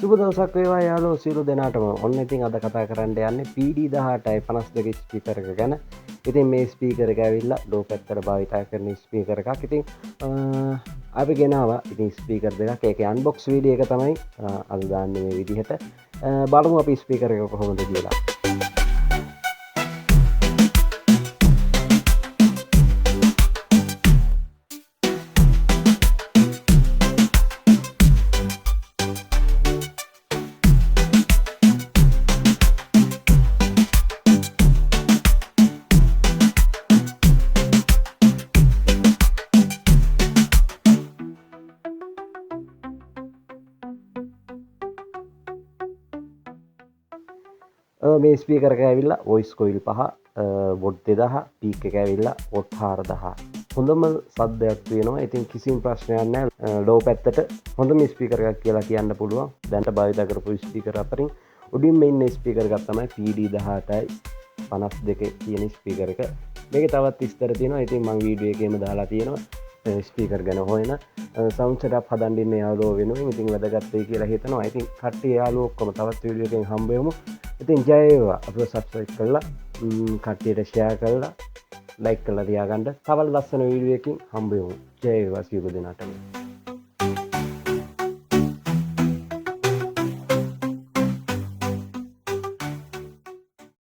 සුබ දවසක් වේවා යාළුවෝ සියලු දෙනාටම. ඔන්න ඉතින් අද කතා කරන්න යන්නේ PD18යි 52 ස්පීකර් එක ගැන. ඉතින් මේ ස්පීකර් එක ඇවිල්ලා ලෝ පැත්තට භාවිත කරන ස්පීකර් එකක්. ඉතින් අපි ගෙනාවා ඉතින් ස්පීකර් දෙකක්. ඒකේ අන්බොක්ස් වීඩියෝ එක තමයි අද දාන්නේ මේ විදිහට. බලමු අපි ස්පීකර් එක කොහොමද කියලා. මේ ස්පීකර් එක ඇවිල්ලා වොයිස් කොයිල් 5 වොට් 2000 පීක් එක ඇවිල්ලා වොට් 4000 හොඳම සද්දයක් තියෙනවා. ඉතින් කිසිම ප්‍රශ්නයක් නැහැ. ලෝ පැත්තට හොඳම ස්පීකර් එකක් කියලා කියන්න පුළුවන්. දැනට භාවිත කරපු ස්පීකර් අතරින් උඩින්ම ඉන්න ස්පීකර් එකක් තමයි PD18යි 52 කියන ස්පීකර් එක. මේකේ තවත් විස්තර තියෙනවා. ඉතින් මම වීඩියෝ එකේම දාලා තියෙනවා ස්පීකර් ගැන හොයන සවුන්ඩ් සෙටප් හදන්න ඉන්න යාළුවෝ වෙනුවෙන්. ඉතින් වැදගත් වෙයි කියලා හිතනවා. ඉතින් කට්ටිය යාළුවෝ ඔක්කොම තවත් වීඩියෝ එකෙන් හම්බ වෙමු. ඉතින් ජය වේවා. අපිව සබ්ස්ක්‍රයිබ් කරලා කට්ටියට ෂෙයා කරලා ලයික් කරලා තියාගන්න. තවත් ලස්සන වීඩියෝ එකකින් හම්බ වෙමු. ජය වේවා සියලු දෙනාටම.